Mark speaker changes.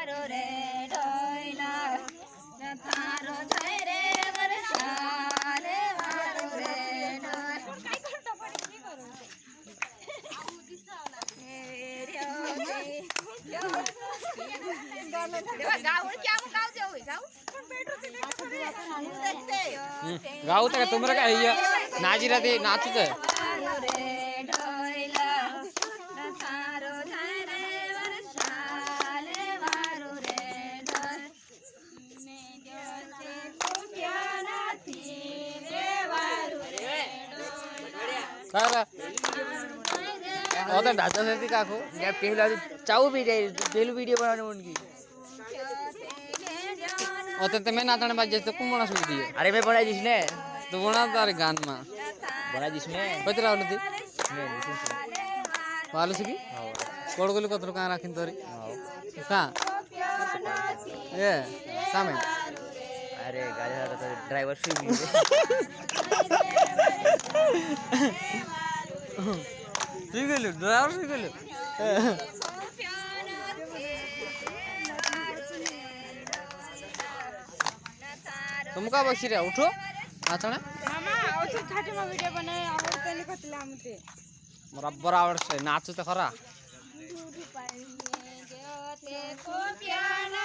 Speaker 1: વારો રે ઢોયલા થારો થાય રે વરસાદ વારો રે
Speaker 2: गाऊ तर तुम्हाला काय नाजी राहते नाचू तर ढाचा से काको पहला चाऊ भी पहलू वीडियो बनाने उनकी तो मैं नाचने बाज तो कौन बना सुन दिए
Speaker 3: अरे मैं बना जिसने
Speaker 2: तो बना तारे गान में
Speaker 3: बना जिसने
Speaker 2: कति रावल थी वालू सकी कोड़गोली कतरो कहाँ राखिन तोरी कहाँ ये सामे
Speaker 3: अरे गाड़ी तो ड्राइवर से
Speaker 2: सीखलु ड्राइवर सीखलु तुम का बसी रे उठो नाचणे
Speaker 1: मामा औषध छाटी में वीडियो बनाए आवडते नि कतला आमते
Speaker 2: बराबर आवडते नाचू तर खरा
Speaker 1: ते को प्याना